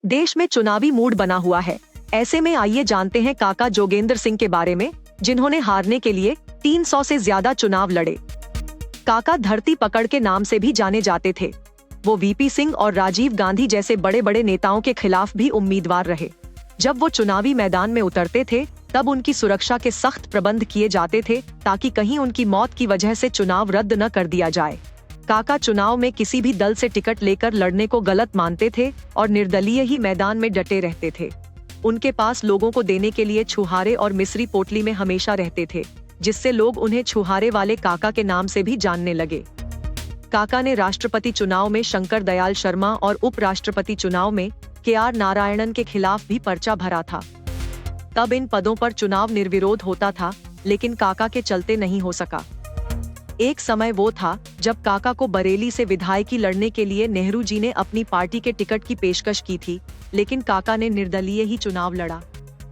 देश में चुनावी मूड बना हुआ है। ऐसे में आइए जानते हैं काका जोगेंद्र सिंह के बारे में, जिन्होंने हारने के लिए 300 से ज्यादा चुनाव लड़े। काका धरती पकड़ के नाम से भी जाने जाते थे। वो वीपी सिंह और राजीव गांधी जैसे बड़े बड़े नेताओं के खिलाफ भी उम्मीदवार रहे। जब वो चुनावी मैदान में उतरते थे तब उनकी सुरक्षा के सख्त प्रबंध किए जाते थे ताकि कहीं उनकी मौत की वजह से चुनाव रद्द न कर दिया जाए। काका चुनाव में किसी भी दल से टिकट लेकर लड़ने को गलत मानते थे और निर्दलीय ही मैदान में डटे रहते थे। उनके पास लोगों को देने के लिए छुहारे और मिस्री पोटली में हमेशा रहते थे, जिससे लोग उन्हें छुहारे वाले काका के नाम से भी जानने लगे। काका ने राष्ट्रपति चुनाव में शंकर दयाल शर्मा और उपराष्ट्रपति चुनाव में KR नारायणन के खिलाफ भी पर्चा भरा था। तब इन पदों पर चुनाव निर्विरोध होता था, लेकिन काका के चलते नहीं हो सका। एक समय वो था जब काका को बरेली से विधायकी लड़ने के लिए नेहरू जी ने अपनी पार्टी के टिकट की पेशकश की थी, लेकिन काका ने निर्दलीय ही चुनाव लड़ा।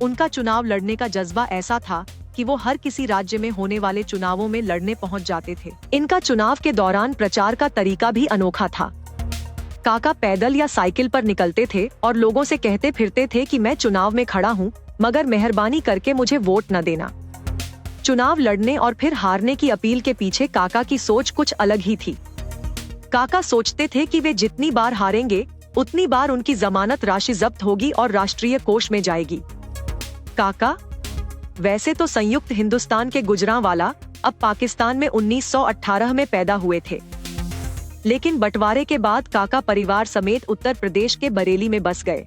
उनका चुनाव लड़ने का जज्बा ऐसा था कि वो हर किसी राज्य में होने वाले चुनावों में लड़ने पहुंच जाते थे। इनका चुनाव के दौरान प्रचार का तरीका भी अनोखा था। काका पैदल या साइकिल पर निकलते थे और लोगों से कहते फिरते थे कि मैं चुनाव में खड़ा हूँ, मगर मेहरबानी करके मुझे वोट न देना। चुनाव लड़ने और फिर हारने की अपील के पीछे काका की सोच कुछ अलग ही थी। काका सोचते थे कि वे जितनी बार हारेंगे उतनी बार उनकी जमानत राशि जब्त होगी और राष्ट्रीय कोष में जाएगी। काका वैसे तो संयुक्त हिंदुस्तान के गुजरांवाला, अब पाकिस्तान में 1918 में पैदा हुए थे, लेकिन बंटवारे के बाद काका परिवार समेत उत्तर प्रदेश के बरेली में बस गए।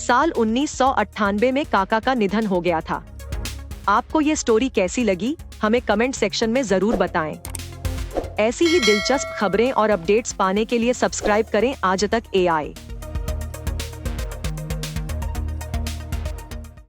साल 1998 में काका का निधन हो गया था। आपको ये स्टोरी कैसी लगी, हमें कमेंट सेक्शन में जरूर बताएं। ऐसी ही दिलचस्प खबरें और अपडेट्स पाने के लिए सब्सक्राइब करें आज तक AI।